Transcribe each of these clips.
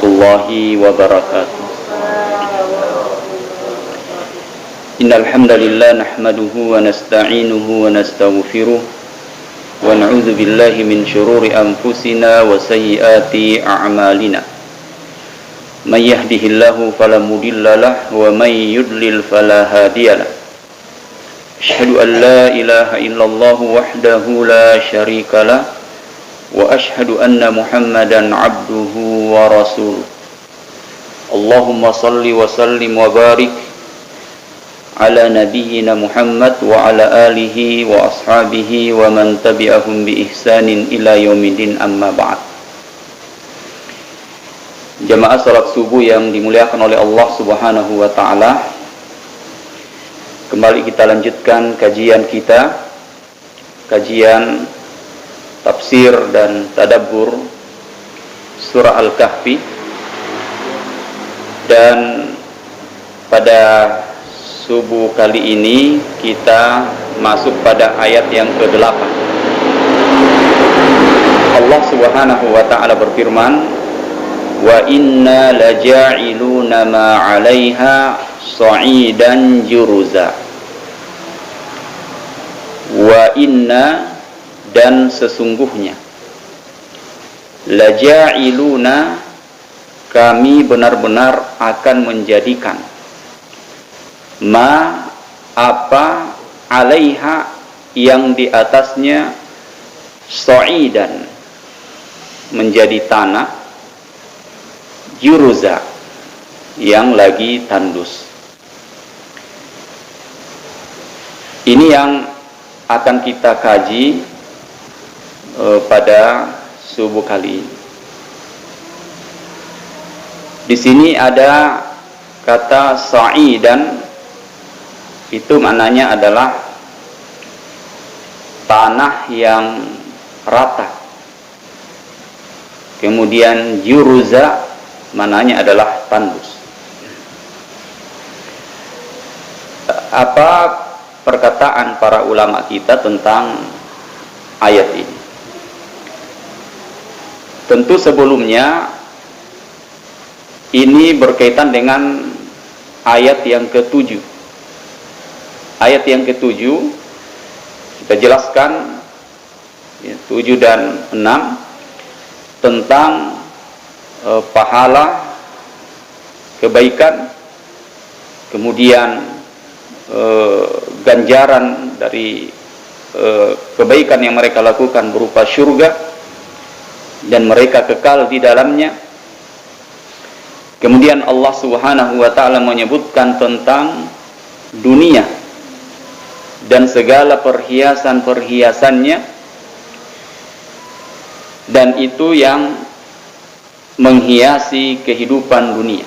warahmatullahi wabarakatuh. Innal hamdalillah nahmaduhu wa nasta'inuhu wa nastaghfiruh wa na'udzu billahi min shururi anfusina wa sayyiati a'malina. May yahdihillahu fala mudilla lahu wa may yudlil fala hadiyalah. Asyhadu an la ilaha illallah wahdahu la syarikalah wa asyhadu anna Muhammadan abduhu wa rasuluh. Allahumma salli wa sallim wa barik ala nabiyyina Muhammad wa ala alihi wa ashabihi wa man tabi'ahum bi ihsanin ila yaumidin, amma ba'd. Jamaah salat subuh yang dimuliakan oleh Allah Subhanahu wa taala, kembali kita lanjutkan kajian kita, kajian tafsir dan tadabbur surah Al-Kahfi. Dan pada subuh kali ini kita masuk pada ayat yang ke-8. Allah Subhanahu wa taala berfirman, "Wa inna laja'iluna ma 'alaiha sa'idan juruza." Wa inna, dan sesungguhnya, laja'iluna, kami benar-benar akan menjadikan, ma, apa, 'alaiha, yang di atasnya, sa'idan, menjadi tanah, juruza, yang lagi tandus. Ini yang akan kita kaji pada subuh kali ini. Di sini ada kata sa'idan, itu maknanya adalah tanah yang rata. Kemudian juruza maknanya adalah tandus. Apa perkataan para ulama kita tentang ayat ini? Tentu sebelumnya ini berkaitan dengan ayat yang ke-7. Ayat yang ke-7 kita jelaskan, 7 dan 6, tentang pahala, kebaikan, kemudian ganjaran dari kebaikan yang mereka lakukan berupa syurga, dan mereka kekal di dalamnya. Kemudian Allah Subhanahu wa taala menyebutkan tentang dunia dan segala perhiasan-perhiasannya, dan itu yang menghiasi kehidupan dunia,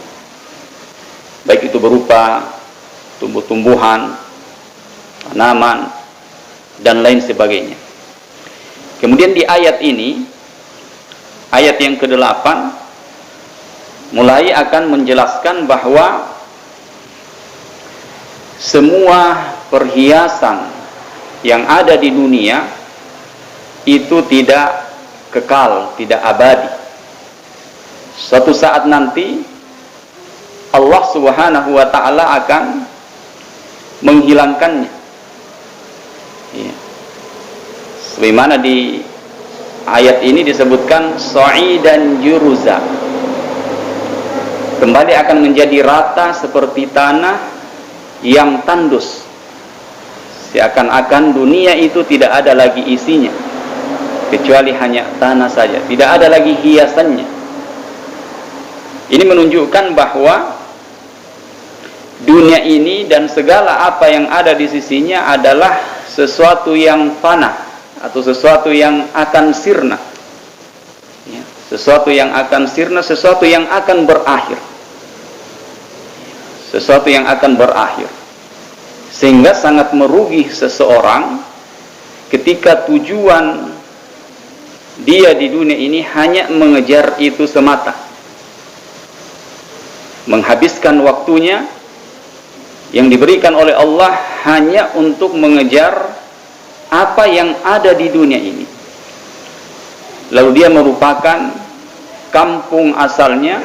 baik itu berupa tumbuh-tumbuhan, tanaman, dan lain sebagainya. Kemudian di ayat ini, ayat yang ke-8, mulai akan menjelaskan bahwa semua perhiasan yang ada di dunia itu tidak kekal, tidak abadi. Suatu saat nanti Allah Subhanahu wa taala akan menghilangkannya. Ya. Sebagaimana di ayat ini disebutkan sa'idan juruza, kembali akan menjadi rata seperti tanah yang tandus. Seakan-akan dunia itu tidak ada lagi isinya, kecuali hanya tanah saja, tidak ada lagi hiasannya. Ini menunjukkan bahwa dunia ini dan segala apa yang ada di sisinya adalah sesuatu yang fana, atau sesuatu yang akan sirna, ya, sesuatu yang akan sirna, sesuatu yang akan berakhir, sesuatu yang akan berakhir. Sehingga sangat merugi seseorang ketika tujuan dia di dunia ini hanya mengejar itu semata, menghabiskan waktunya yang diberikan oleh Allah hanya untuk mengejar apa yang ada di dunia ini. Lalu dia merupakan kampung asalnya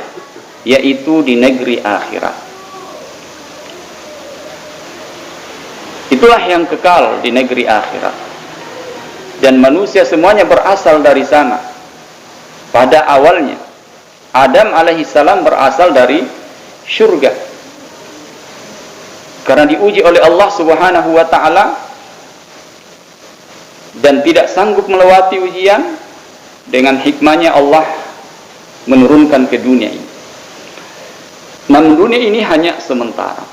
yaitu di negeri akhirat. Itulah yang kekal di negeri akhirat. Dan manusia semuanya berasal dari sana. Pada awalnya Adam alaihissalam berasal dari syurga, karena diuji oleh Allah subhanahu wa ta'ala dan tidak sanggup melewati ujian. Dengan hikmahnya Allah menurunkan ke dunia ini. Namun dunia ini hanya sementara,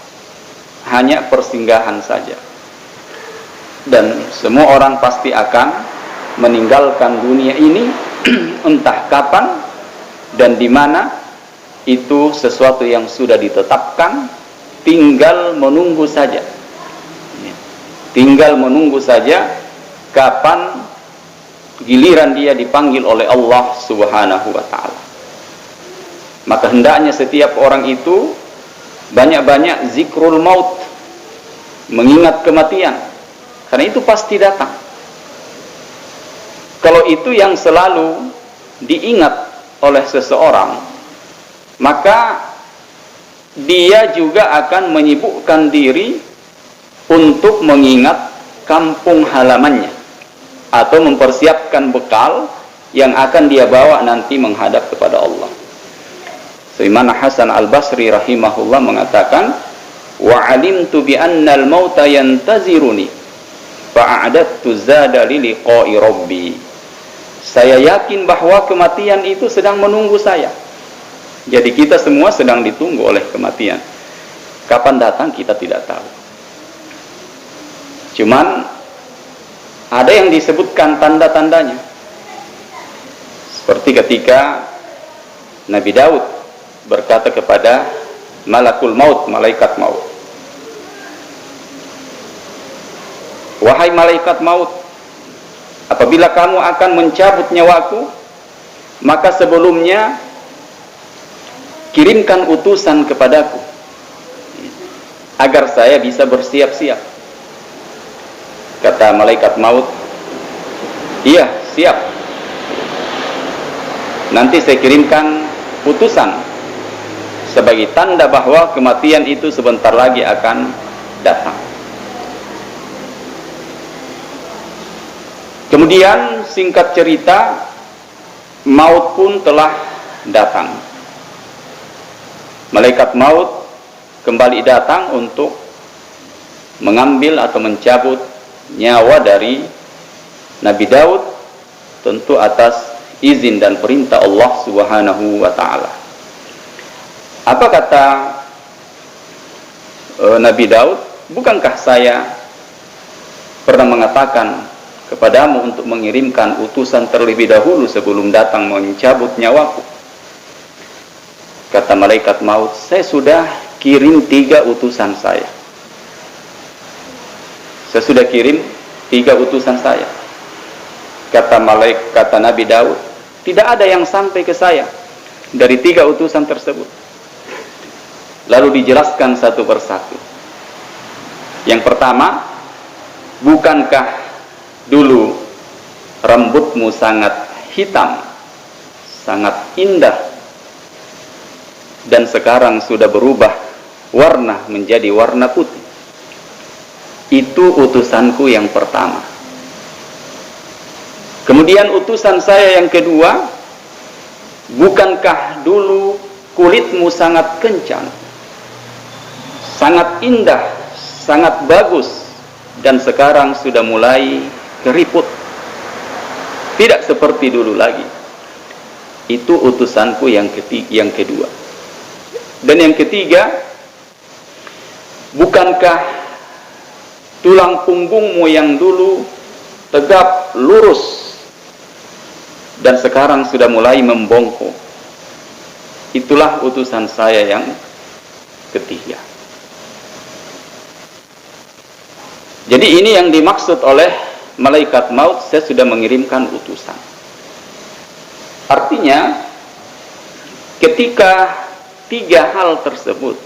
hanya persinggahan saja, dan semua orang pasti akan meninggalkan dunia ini entah kapan dan di mana. Itu sesuatu yang sudah ditetapkan, tinggal menunggu saja. Tinggal menunggu saja kapan giliran dia dipanggil oleh Allah subhanahu wa ta'ala. Maka hendaknya setiap orang itu banyak-banyak zikrul maut, mengingat kematian, karena itu pasti datang. Kalau itu yang selalu diingat oleh seseorang, maka dia juga akan menyibukkan diri untuk mengingat kampung halamannya, atau mempersiapkan bekal yang akan dia bawa nanti menghadap kepada Allah. Imam Hasan Al-Basri rahimahullah mengatakan, wa alimtu bi anna al-mauta yantaziruni fa'adattu zada li liqa'i rabbi. Saya yakin bahwa kematian itu sedang menunggu saya. Jadi kita semua sedang ditunggu oleh kematian. Kapan datang kita tidak tahu. Cuman ada yang disebutkan tanda-tandanya. Seperti ketika Nabi Daud berkata kepada malakul maut, malaikat maut, wahai malaikat maut, apabila kamu akan mencabut nyawaku, maka sebelumnya kirimkan utusan kepadaku agar saya bisa bersiap-siap. Kata malaikat maut, iya, siap. Nanti saya kirimkan utusan sebagai tanda bahwa kematian itu sebentar lagi akan datang. Kemudian singkat cerita, maut pun telah datang. Malaikat maut kembali datang untuk mengambil atau mencabut nyawa dari Nabi Daud, tentu atas izin dan perintah Allah subhanahu wa ta'ala. Apa kata Nabi Daud? Bukankah saya pernah mengatakan kepadamu untuk mengirimkan utusan terlebih dahulu sebelum datang mencabut nyawaku? Kata malaikat maut, saya sudah kirim 3 utusan saya. Saya sudah kirim 3 utusan saya. Kata Nabi Daud, tidak ada yang sampai ke saya dari 3 utusan tersebut. Lalu dijelaskan satu persatu. Yang pertama, bukankah dulu rambutmu sangat hitam, sangat indah, dan sekarang sudah berubah warna menjadi warna putih? Itu utusanku yang pertama. Kemudian utusan saya yang kedua, bukankah dulu kulitmu sangat kencang, sangat indah, sangat bagus, dan sekarang sudah mulai keriput, tidak seperti dulu lagi? Itu utusanku yang kedua. Dan yang ketiga, bukankah tulang punggungmu yang dulu tegap lurus dan sekarang sudah mulai membongkok? Itulah utusan saya yang ketiga. Jadi ini yang dimaksud oleh malaikat maut, saya sudah mengirimkan utusan. Artinya ketika 3 hal tersebut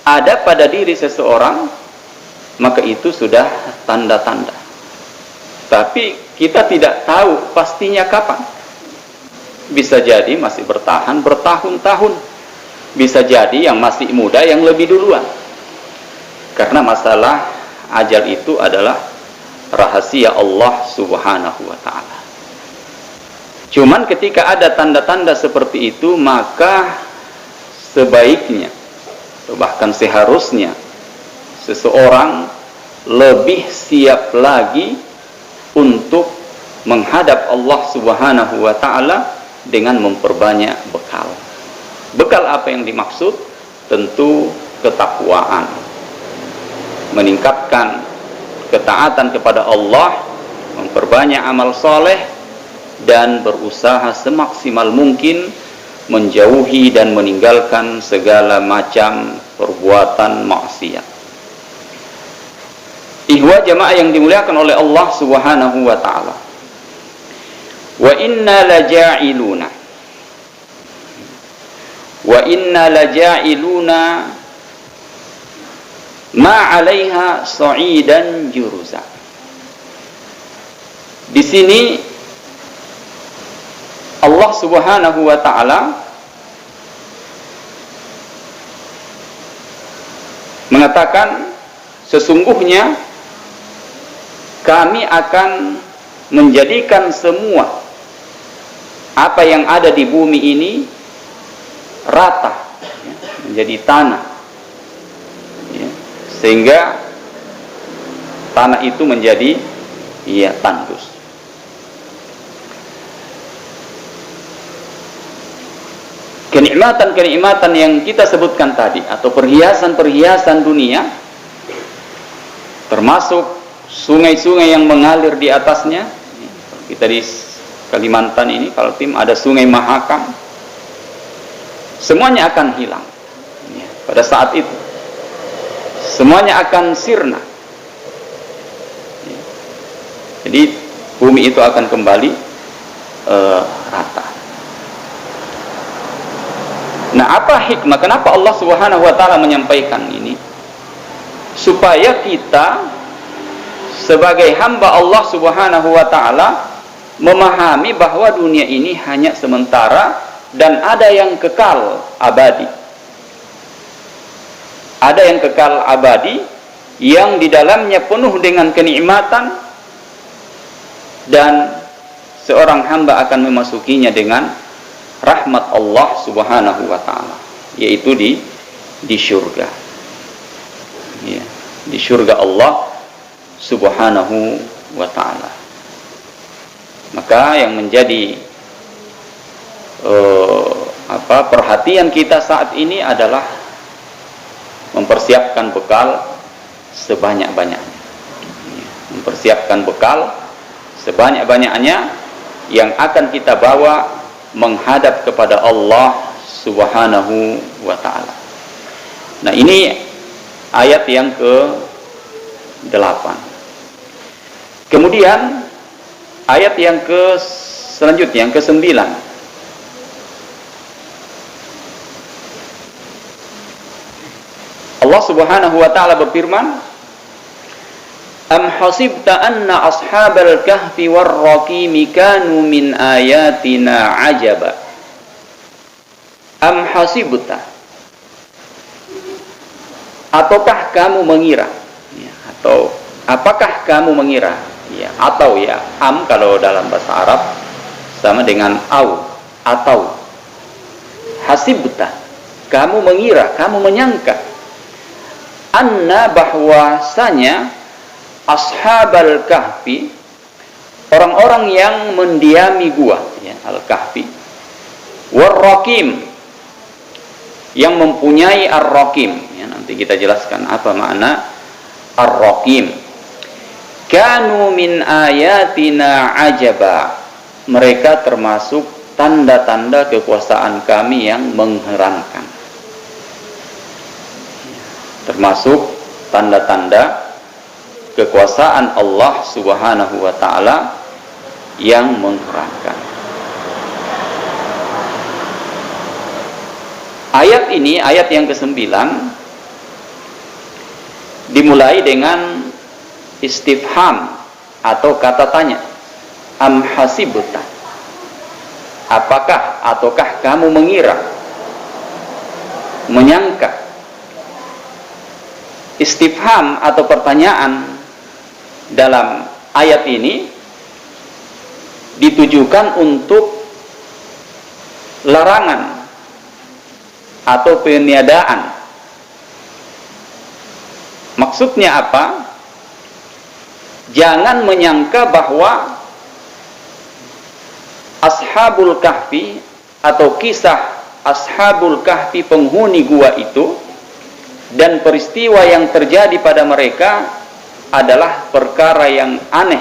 ada pada diri seseorang, maka itu sudah tanda-tanda. Tapi kita tidak tahu pastinya kapan. Bisa jadi masih bertahan bertahun-tahun. bisa jadi yang masih muda yang lebih duluan. Karena masalah ajal itu adalah rahasia Allah Subhanahu wa ta'ala. Cuman ketika ada tanda-tanda seperti itu, maka sebaiknya, bahkan seharusnya, seseorang lebih siap lagi untuk menghadap Allah Subhanahu wa ta'ala dengan memperbanyak bekal. Bekal apa yang dimaksud? Tentu ketakwaan, meningkatkan ketaatan kepada Allah, memperbanyak amal soleh, dan berusaha semaksimal mungkin menjauhi dan meninggalkan segala macam perbuatan maksiat. Ihwa jamaah yang dimuliakan oleh Allah Subhanahu wa ta'ala, wa inna laja'iluna ma 'alaiha sa'idan juruza. Di sini Allah Subhanahu wa ta'ala mengatakan, sesungguhnya kami akan menjadikan semua apa yang ada di bumi ini rata, menjadi tanah, sehingga tanah itu menjadi tandus. Kenikmatan-kenikmatan yang kita sebutkan tadi, atau perhiasan-perhiasan dunia, termasuk sungai-sungai yang mengalir di atasnya. Kita di Kalimantan ini, Kaltim, ada sungai Mahakam. Semuanya akan hilang pada saat itu. Semuanya akan sirna. Jadi bumi itu akan kembali rata. Nah, apa hikmah? Kenapa Allah Subhanahu wa ta'ala menyampaikan ini? Supaya kita sebagai hamba Allah Subhanahu wa ta'ala memahami bahwa dunia ini hanya sementara dan ada yang kekal abadi. Ada yang kekal abadi yang di dalamnya penuh dengan kenikmatan, dan seorang hamba akan memasukinya dengan rahmat Allah Subhanahu wa ta'ala, yaitu di syurga. Ya, di syurga Allah Subhanahu wa ta'ala. Maka yang menjadi perhatian kita saat ini adalah mempersiapkan bekal sebanyak-banyaknya. Mempersiapkan bekal sebanyak-banyaknya yang akan kita bawa menghadap kepada Allah Subhanahu wa ta'ala. Nah, ini ayat yang ke-8. Kemudian ayat yang selanjutnya, yang ke-9. Allah Subhanahu wa ta'ala berfirman, am hasibta anna ashabal kahfi warraqimi kanu min ayatina ajaba. Am hasibta, ataukah kamu mengira, atau apakah kamu mengira, atau am kalau dalam bahasa Arab sama dengan au, atau hasibta, kamu mengira, kamu menyangka, anna, bahwasanya ashabal kahfi, orang-orang yang mendiami gua, al-kahfi, warraqim, yang mempunyai ar-raqim, nanti kita jelaskan apa makna ar-raqim. Kanu min ayatina ajaba, mereka termasuk tanda-tanda kekuasaan kami yang mengherankan. Termasuk tanda-tanda kekuasaan Allah Subhanahu wa ta'ala yang mengherankan. Ayat ini, ayat yang ke-9, dimulai dengan istifham atau kata tanya. Am hasibta, apakah ataukah kamu mengira, menyangka. Istifham atau pertanyaan dalam ayat ini ditujukan untuk larangan atau peniadaan. Maksudnya apa? Jangan menyangka bahwa Ashabul Kahfi atau kisah Ashabul Kahfi, penghuni gua itu, dan peristiwa yang terjadi pada mereka adalah perkara yang aneh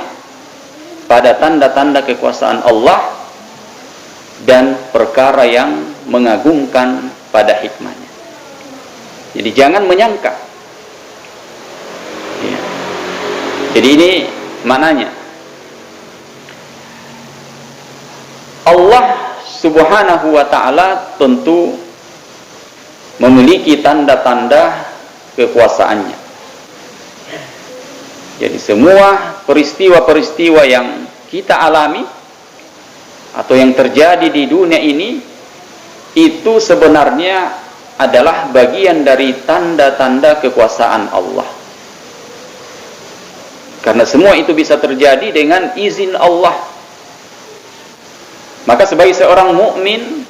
pada tanda-tanda kekuasaan Allah dan perkara yang mengagumkan pada hikmahnya. Jadi jangan menyangka. Ya. Jadi ini maknanya. Allah Subhanahu wa ta'ala tentu memiliki tanda-tanda kekuasaannya. Jadi semua peristiwa-peristiwa yang kita alami atau yang terjadi di dunia ini itu sebenarnya adalah bagian dari tanda-tanda kekuasaan Allah. Karena semua itu bisa terjadi dengan izin Allah. Maka sebagai seorang mukmin,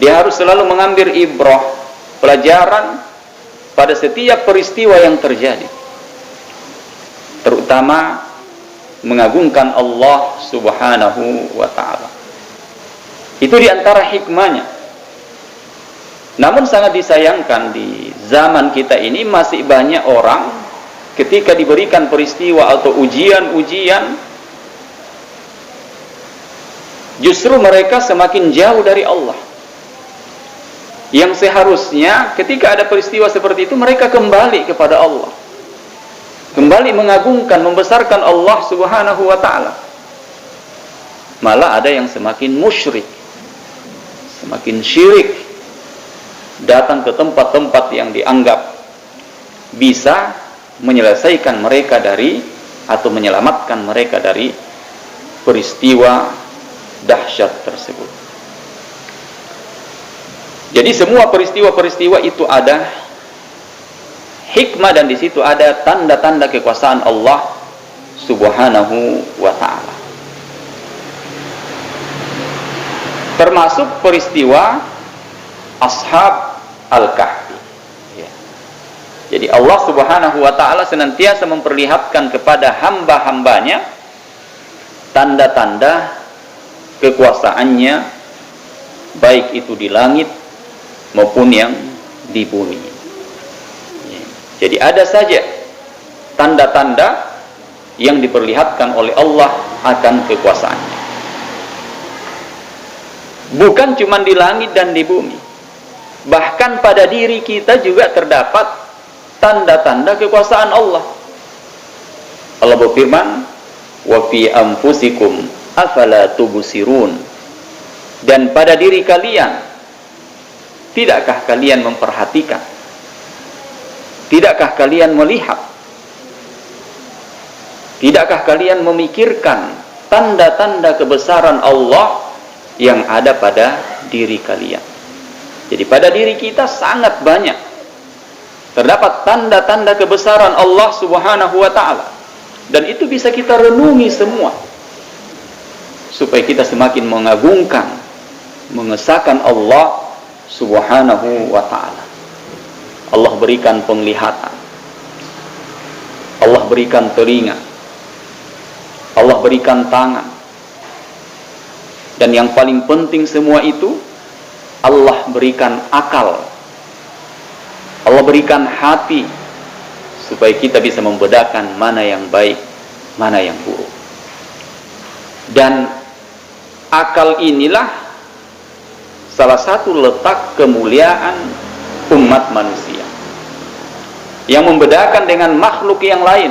dia harus selalu mengambil ibrah, pelajaran pada setiap peristiwa yang terjadi, terutama mengagungkan Allah Subhanahu wa ta'ala. Itu diantara hikmahnya. Namun sangat disayangkan di zaman kita ini masih banyak orang ketika diberikan peristiwa atau ujian-ujian, justru mereka semakin jauh dari Allah. Yang seharusnya ketika ada peristiwa seperti itu mereka kembali kepada Allah, kembali mengagungkan, membesarkan Allah Subhanahu wa ta'ala. Malah ada yang semakin musyrik, semakin syirik, datang ke tempat-tempat yang dianggap bisa menyelesaikan mereka dari atau menyelamatkan mereka dari peristiwa dahsyat tersebut. Jadi semua peristiwa-peristiwa itu ada hikmah dan di situ ada tanda-tanda kekuasaan Allah Subhanahu wa ta'ala. Termasuk peristiwa Ashab Al-Kahfi. Ya. Jadi Allah Subhanahu wa ta'ala senantiasa memperlihatkan kepada hamba-hambanya tanda-tanda kekuasaannya, baik itu di langit maupun yang di bumi. Ya. Jadi ada saja tanda-tanda yang diperlihatkan oleh Allah akan kekuasaannya. Bukan cuma di langit dan di bumi, bahkan pada diri kita juga terdapat tanda-tanda kekuasaan Allah. Allah berfirman, wa fi anfusikum afala tubsirun. Dan pada diri kalian, tidakkah kalian memperhatikan? Tidakkah kalian melihat? Tidakkah kalian memikirkan tanda-tanda kebesaran Allah yang ada pada diri kalian? Jadi pada diri kita sangat banyak terdapat tanda-tanda kebesaran Allah Subhanahu wa ta'ala, dan itu bisa kita renungi semua supaya kita semakin mengagungkan, mengesahkan Allah Subhanahu wa ta'ala. Allah berikan penglihatan, Allah berikan telinga, Allah berikan tangan, dan yang paling penting semua itu, Allah berikan akal, Allah berikan hati, supaya kita bisa membedakan mana yang baik, mana yang buruk. Dan akal inilah salah satu letak kemuliaan umat manusia, yang membedakan dengan makhluk yang lain.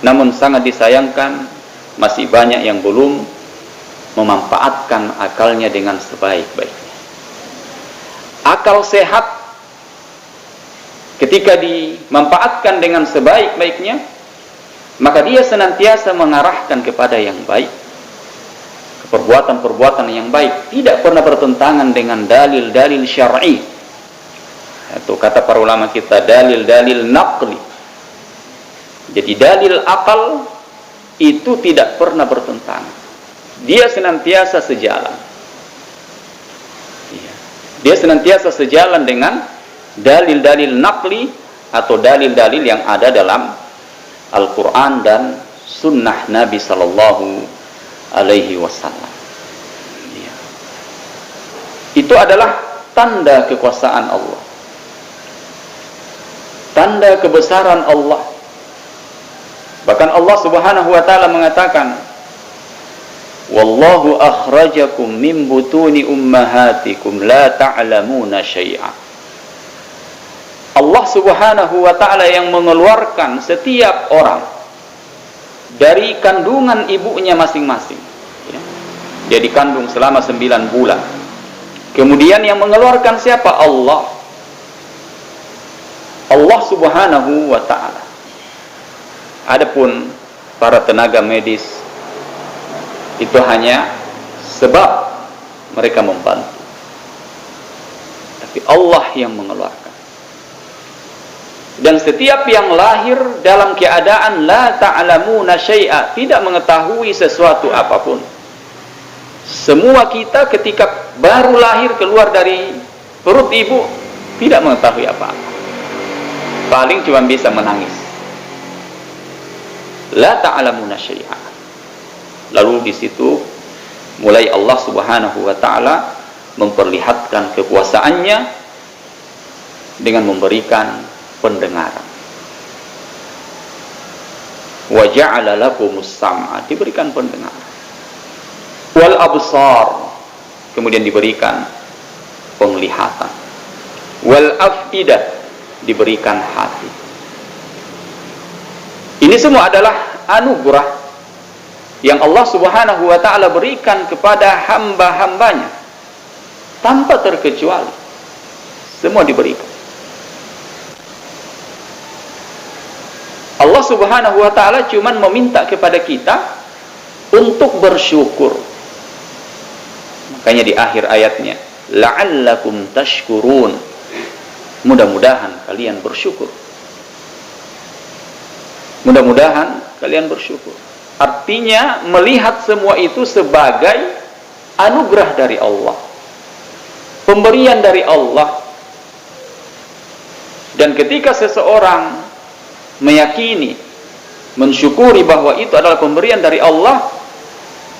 Namun sangat disayangkan, masih banyak yang belum memanfaatkan akalnya dengan sebaik-baiknya. Akal sehat ketika dimanfaatkan dengan sebaik-baiknya, maka dia senantiasa mengarahkan kepada yang baik, perbuatan-perbuatan yang baik tidak pernah bertentangan dengan dalil-dalil syar'i. Itu kata para ulama kita, dalil-dalil naqli. Jadi dalil akal itu tidak pernah bertentangan. Dia senantiasa sejalan. Dia senantiasa sejalan dengan dalil-dalil naqli atau dalil-dalil yang ada dalam Al-Quran dan sunnah Nabi Sallallahu Alaihi Wasallam. Itu adalah tanda kekuasaan Allah, tanda kebesaran Allah. Bahkan Allah Subhanahu wa taala mengatakan, "Wallahu akhrajakum min butuni ummahatikum la ta'lamuna syai'a." Allah Subhanahu wa taala yang mengeluarkan setiap orang dari kandungan ibunya masing-masing. Dia dikandung selama 9 bulan. Kemudian yang mengeluarkan siapa? Allah. Allah Subhanahu wa taala. Adapun para tenaga medis itu hanya sebab mereka membantu. Tapi Allah yang mengeluarkan. Dan setiap yang lahir dalam keadaan la ta'lamuna syai'a, tidak mengetahui sesuatu apapun. Semua kita ketika baru lahir keluar dari perut ibu tidak mengetahui apa-apa. Paling cuma bisa menangis. La ta'lamuna syai'a. Lalu di situ mulai Allah Subhanahu wa taala memperlihatkan kekuasaannya dengan memberikan pendengaran. Wa ja'ala lakumus sam'a, diberikan pendengaran. Wal absar, kemudian diberikan penglihatan. Wal afidah, diberikan hati. Ini semua adalah anugerah yang Allah Subhanahu wa taala berikan kepada hamba-hambanya tanpa terkecuali. Semua diberikan. Allah Subhanahu wa taala cuman meminta kepada kita untuk bersyukur. Makanya di akhir ayatnya, la'allakum tashkurun. Mudah-mudahan kalian bersyukur. Mudah-mudahan kalian bersyukur. Artinya melihat semua itu sebagai anugerah dari Allah, pemberian dari Allah. Dan ketika seseorang meyakini, mensyukuri bahwa itu adalah pemberian dari Allah,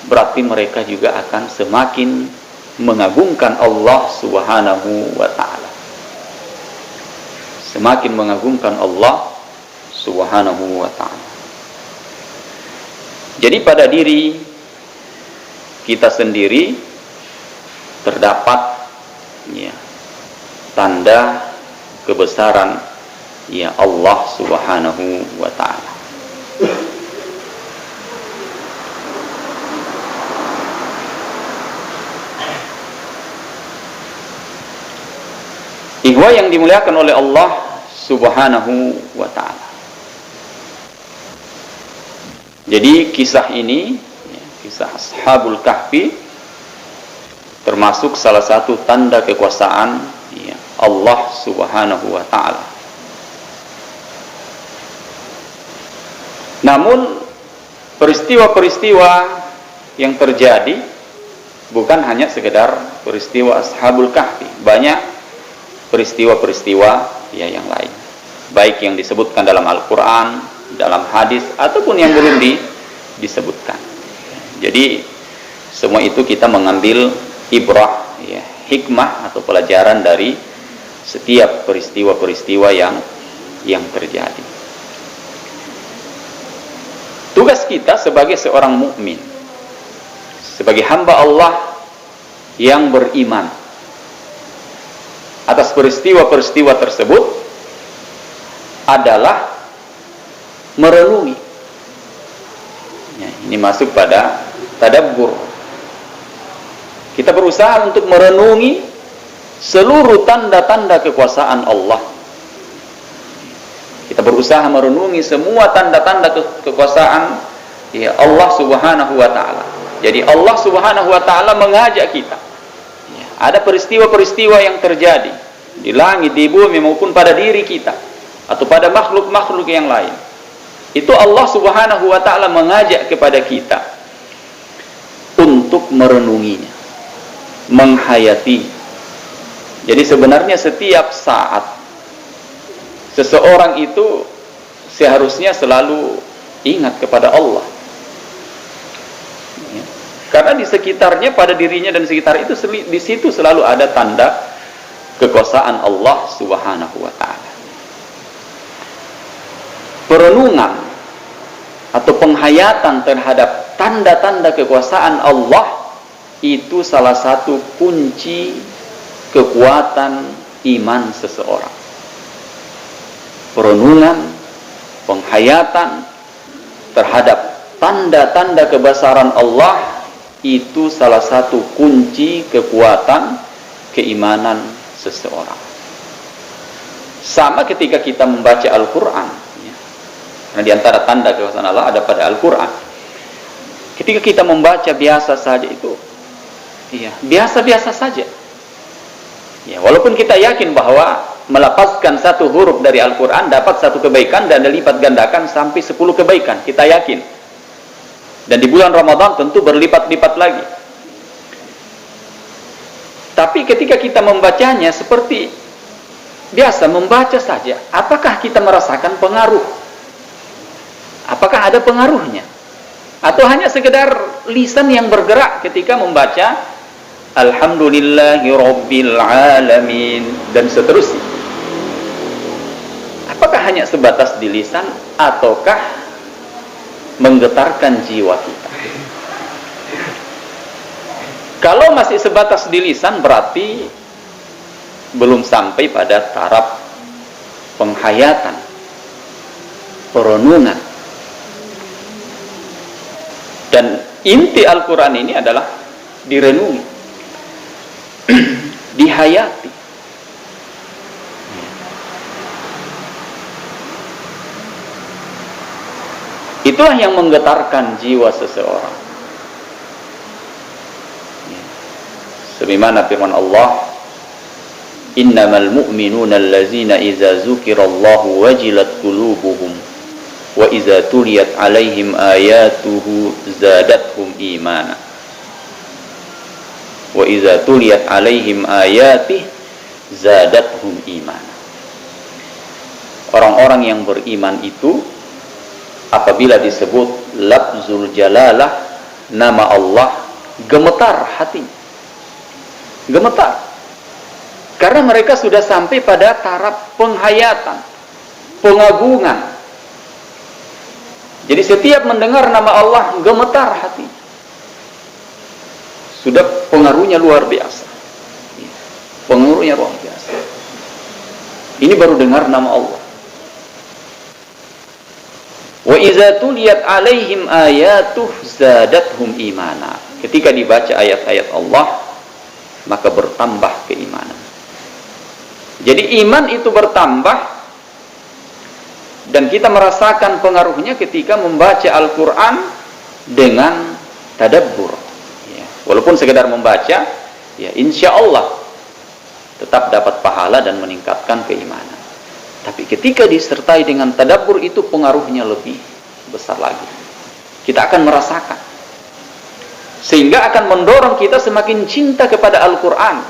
berarti mereka juga akan semakin mengagungkan Allah Subhanahu wa taala. Semakin mengagungkan Allah Subhanahu wa ta'ala. Jadi pada diri kita sendiri terdapat tanda kebesaran Allah Subhanahu wa ta'ala. Ikhwah yang dimuliakan oleh Allah Subhanahu wa ta'ala. Jadi kisah ini, kisah Ashabul Kahfi, termasuk salah satu tanda kekuasaan Allah Subhanahu wa ta'ala. Namun peristiwa-peristiwa yang terjadi bukan hanya sekedar peristiwa Ashabul Kahfi, banyak peristiwa-peristiwa yang lain, baik yang disebutkan dalam Al-Quran, dalam hadis, ataupun yang belum disebutkan. Jadi semua itu kita mengambil ibrah, hikmah atau pelajaran dari setiap peristiwa-peristiwa yang terjadi. Tugas kita sebagai seorang mukmin, sebagai hamba Allah yang beriman, atas peristiwa-peristiwa tersebut adalah merenungi. Ini masuk pada tadabbur. Kita berusaha untuk merenungi seluruh tanda-tanda kekuasaan Allah. Kita berusaha merenungi semua tanda-tanda kekuasaan Allah Subhanahu wa ta'ala. Jadi Allah Subhanahu wa taala mengajak kita. Ada peristiwa-peristiwa yang terjadi di langit, di bumi maupun pada diri kita atau pada makhluk-makhluk yang lain. Itu Allah Subhanahu wa taala mengajak kepada kita untuk merenunginya, menghayati. Jadi sebenarnya setiap saat seseorang itu seharusnya selalu ingat kepada Allah. Karena di sekitarnya, pada dirinya dan sekitar itu, di situ selalu ada tanda kekuasaan Allah Subhanahu wa taala. Perenungan atau penghayatan terhadap tanda-tanda kekuasaan Allah itu salah satu kunci kekuatan iman seseorang. Perenungan, penghayatan terhadap tanda-tanda kebesaran Allah itu salah satu kunci kekuatan keimanan seseorang. Sama ketika kita membaca Al-Quran. Nah, di antara tanda kekuasaan Allah ada pada Al-Quran. Ketika kita membaca biasa saja itu, biasa-biasa saja. Ya, walaupun kita yakin bahwa melafazkan satu huruf dari Al-Quran dapat satu kebaikan dan dilipat gandakan sampai 10 kebaikan, kita yakin. Dan di bulan Ramadan tentu berlipat-lipat lagi. Tapi ketika kita membacanya seperti biasa membaca saja, apakah kita merasakan pengaruh? Apakah ada pengaruhnya? Atau hanya sekedar lisan yang bergerak ketika membaca Alhamdulillahirabbil alamin dan seterusnya? Apakah hanya sebatas di lisan ataukah menggetarkan jiwa kita? Kalau masih sebatas di lisan berarti belum sampai pada taraf penghayatan, perenungan. Dan inti Al-Quran ini adalah direnungi, dihayati. Itulah yang menggetarkan jiwa seseorang. Sebagaimana firman Allah, innamal mu'minuna allazina idza dzukirallahu wajilat qulubuhum wa idza tuliyat alaihim ayatuhu zadatuhum imana wa idza tuliyat alaihim ayatihi zadatuhum imana. Orang-orang yang beriman itu apabila disebut lafzul jalalah, nama Allah, gemetar hati, gemetar, karena mereka sudah sampai pada taraf penghayatan, pengagungan. Jadi setiap mendengar nama Allah gemetar hati. Sudah pengaruhnya luar biasa. Pengaruhnya luar biasa. Ini baru dengar nama Allah. Wa idza tuliyat alaihim ayatuh zadatuhum imana. Ketika dibaca ayat-ayat Allah, maka bertambah keimanan. Jadi iman itu bertambah. Dan kita merasakan pengaruhnya ketika membaca Al-Quran dengan tadabbur. Ya, walaupun sekedar membaca, ya insya Allah tetap dapat pahala dan meningkatkan keimanan. Tapi ketika disertai dengan tadabbur itu pengaruhnya lebih besar lagi. Kita akan merasakan. Sehingga akan mendorong kita semakin cinta kepada Al-Quran.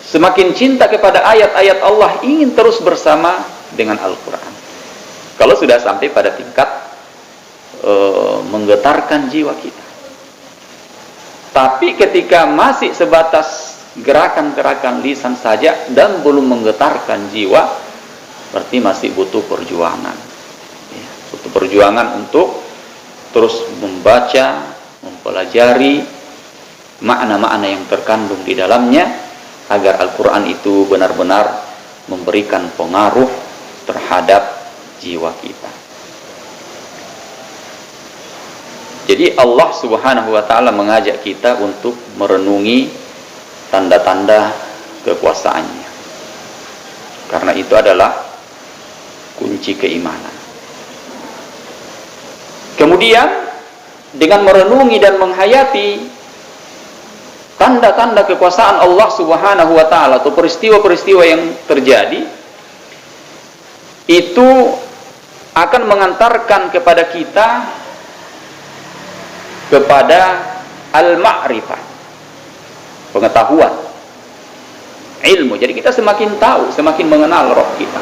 Semakin cinta kepada ayat-ayat Allah, ingin terus bersama dengan Al-Quran. Kalau sudah sampai pada tingkat menggetarkan jiwa kita. Tapi ketika masih sebatas gerakan-gerakan lisan saja dan belum menggetarkan jiwa, berarti masih butuh perjuangan. Ya, butuh perjuangan untuk terus membaca, mempelajari makna-makna yang terkandung di dalamnya, agar Al-Quran itu benar-benar memberikan pengaruh terhadap jiwa kita. Jadi Allah Subhanahu wa taala mengajak kita untuk merenungi tanda-tanda kekuasaannya. Karena itu adalah kunci keimanan. Kemudian dengan merenungi dan menghayati tanda-tanda kekuasaan Allah Subhanahu wa taala atau peristiwa-peristiwa yang terjadi, itu akan mengantarkan kepada kita kepada al-ma'rifah, pengetahuan, ilmu. Jadi kita semakin tahu, semakin mengenal roh kita.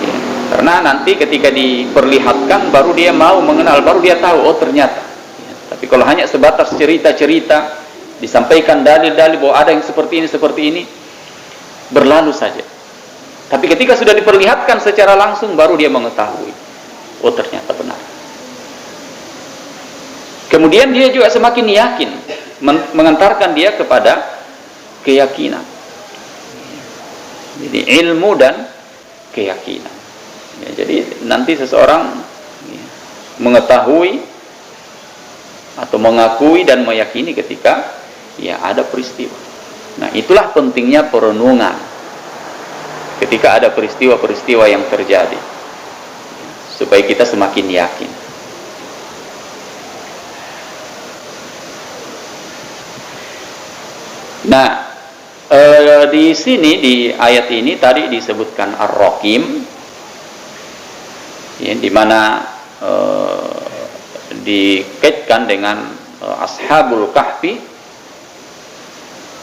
Ya, karena nanti ketika diperlihatkan baru dia mau mengenal, baru dia tahu, oh ternyata. Ya, tapi kalau hanya sebatas cerita-cerita, disampaikan dalil-dalil bahwa ada yang seperti ini, berlalu saja. Tapi ketika sudah diperlihatkan secara langsung, baru dia mengetahui, oh ternyata benar. Kemudian dia juga semakin yakin, mengantarkan dia kepada keyakinan. Jadi ilmu dan keyakinan. Ya, jadi nanti seseorang mengetahui atau mengakui dan meyakini ketika ya ada peristiwa. Nah, itulah pentingnya perenungan ketika ada peristiwa-peristiwa yang terjadi, supaya kita semakin yakin. Nah, di sini di ayat ini tadi disebutkan Ar-Raqim, ya, di mana dikaitkan dengan Ashabul Kahfi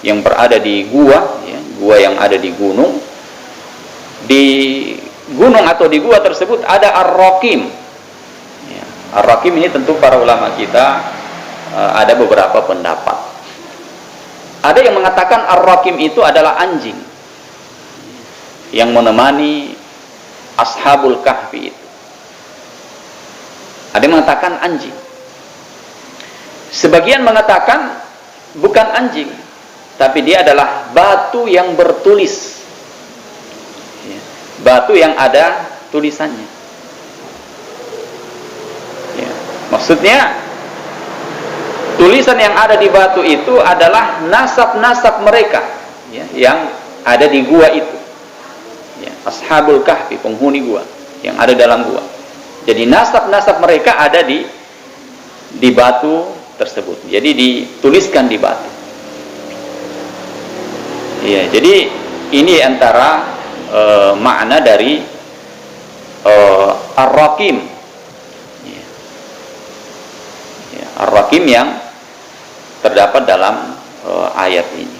yang berada di gua, ya, gua yang ada di gunung. Di gunung atau di gua tersebut ada Ar-Raqim. Ya, Ar-Raqim ini tentu para ulama kita ada beberapa pendapat. Ada yang mengatakan Ar-Raqim itu adalah anjing yang menemani Ashabul Kahfi itu. Ada yang mengatakan anjing. Sebagian mengatakan bukan anjing, tapi dia adalah batu yang bertulis. Ya, batu yang ada tulisannya. Ya, maksudnya tulisan yang ada di batu itu adalah nasab-nasab mereka, ya, yang ada di gua itu, ya, Ashabul Kahfi, penghuni gua yang ada dalam gua. Jadi nasab-nasab mereka ada di batu tersebut. Jadi dituliskan di batu. Ya, jadi ini antara makna dari Ar-Raqim, ya. Ya, Ar-Raqim yang terdapat dalam ayat ini.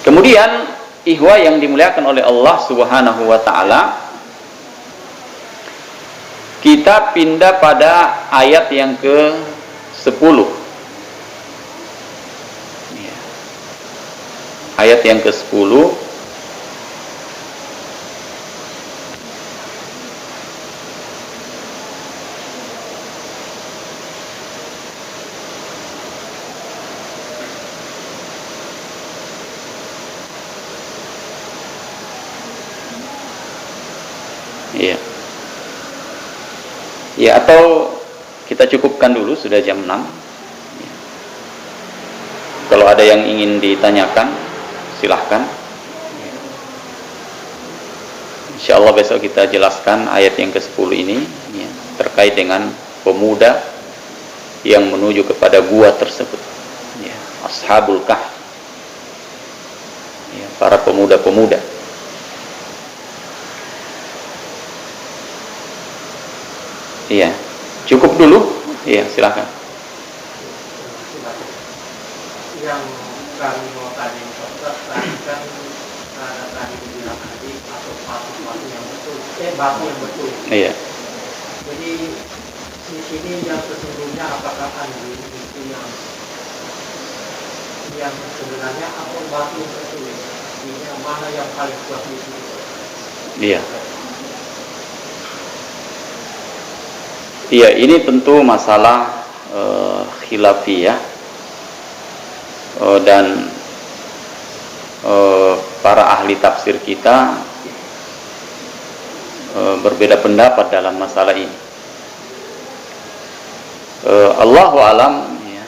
Kemudian ihwa yang dimuliakan oleh Allah Subhanahu wa taala, kita pindah pada ayat yang ke-10. Ya. Ayat yang ke-10. Iya. Ya, atau kita cukupkan dulu, sudah jam 6. Ya. Kalau ada yang ingin ditanyakan, silahkan. Ya. Insya Allah besok kita jelaskan ayat yang ke-10 ini, ya, terkait dengan pemuda yang menuju kepada gua tersebut, ya, Ashabul Kahfi, ya, para pemuda-pemuda. Iya, cukup dulu. Iya, silakan. Yang kami mau tanya tadi kan tadi bilang tadi atau batu yang betul, batu yang betul. Iya. Jadi di sini yang sesungguhnya apakah anjing itu yang sebenarnya atau batu yang betul? Ini mana yang paling kuat di sini? Iya. Iya, ini tentu masalah khilafiyah, dan para ahli tafsir kita berbeda pendapat dalam masalah ini. Allahu alam, ya,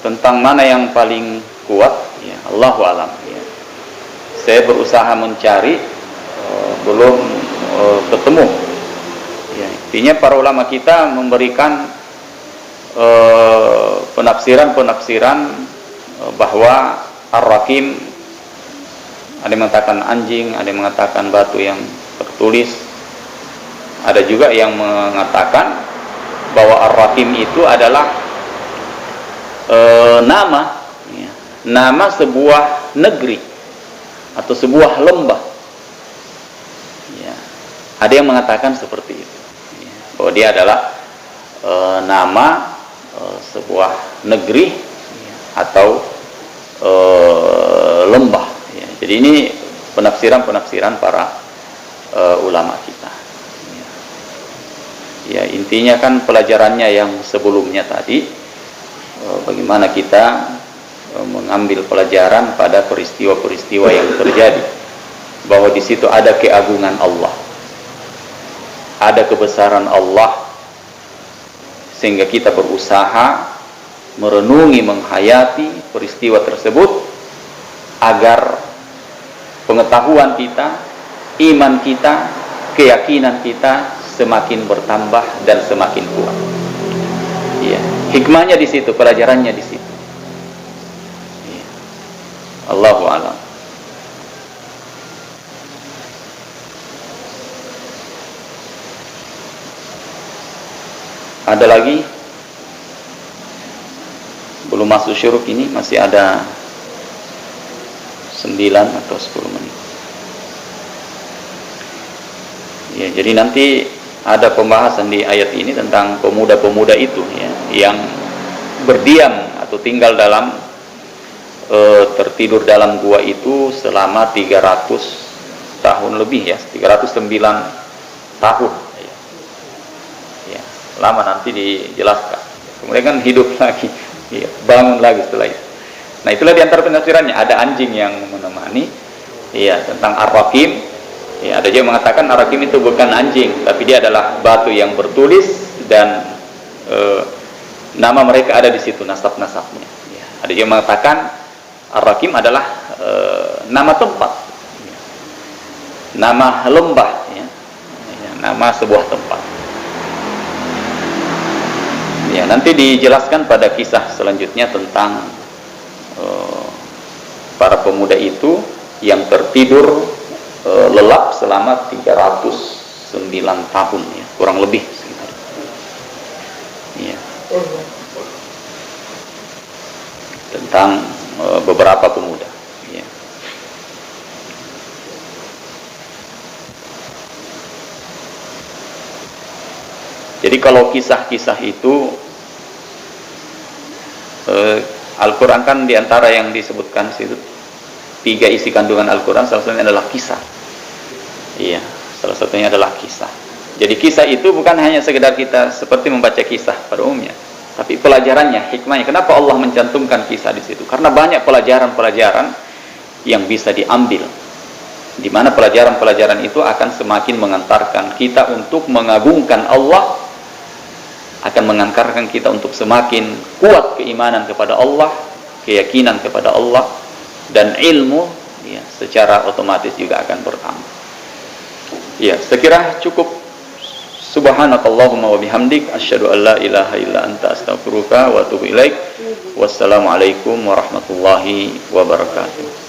tentang mana yang paling kuat, ya, Allahu alam. Ya. Saya berusaha mencari, belum ketemu. Ya, intinya para ulama kita memberikan penafsiran bahwa Ar-Rakim, ada yang mengatakan anjing, ada yang mengatakan batu yang tertulis, ada juga yang mengatakan bahwa Ar-Rakim itu adalah nama sebuah negeri atau sebuah lembah. Ya, ada yang mengatakan seperti itu, ya, bahwa dia adalah nama sebuah negeri, ya, atau lembah. Ya, jadi ini penafsiran para ulama kita. Ya, intinya kan pelajarannya yang sebelumnya tadi, bagaimana kita mengambil pelajaran pada peristiwa-peristiwa yang terjadi, bahwa di situ ada keagungan Allah, ada kebesaran Allah, sehingga kita berusaha merenungi, menghayati peristiwa tersebut agar pengetahuan kita, iman kita, keyakinan kita semakin bertambah dan semakin kuat. Iya, hikmahnya di situ, pelajarannya di situ. Iya. Allahu a'lam. Ada lagi? Belum masuk syuruk ini, masih ada 9 atau 10 menit. Ya, jadi nanti ada pembahasan di ayat ini tentang pemuda-pemuda itu, ya, yang berdiam atau tinggal dalam tertidur dalam gua itu selama 300 tahun lebih, ya, 309 tahun. Ya, lama, nanti dijelaskan. Kemudian kan hidup lagi, ya, bangun lagi setelah itu. Nah, itulah diantara penafsirannya. Ada anjing yang menemani, ya, tentang Ar-Rakim. Ya, ada juga yang mengatakan Ar-Rakim itu bukan anjing, tapi dia adalah batu yang bertulis, dan nama mereka ada di situ, nasab-nasabnya. Ya, ada juga yang mengatakan Ar-Rakim adalah nama tempat, ya, nama lembah, ya, nama sebuah tempat. Ya, nanti dijelaskan pada kisah selanjutnya tentang para pemuda itu yang tertidur lelap selama 309 tahun, ya, kurang lebih sekitar. Ya. Tentang beberapa pemuda. Ya. Jadi kalau kisah-kisah itu, Al-Quran kan diantara yang disebutkan situ 3 isi kandungan Al-Quran, salah satunya adalah kisah. Iya, salah satunya adalah kisah. Jadi kisah itu bukan hanya sekedar kita seperti membaca kisah pada umumnya, tapi pelajarannya, hikmahnya. Kenapa Allah mencantumkan kisah di situ? Karena banyak pelajaran-pelajaran yang bisa diambil, di mana pelajaran-pelajaran itu akan semakin mengantarkan kita untuk mengagungkan Allah, akan mengantarkan kita untuk semakin kuat keimanan kepada Allah, keyakinan kepada Allah, dan ilmu, ya, secara otomatis juga akan bertambah. Ya, sekira cukup. Subhanakallahumma wa bihamdik, asyhadu an la ilaha illa anta, astaghfiruka wa atubu ilaik. Wassalamualaikum warahmatullahi wabarakatuh.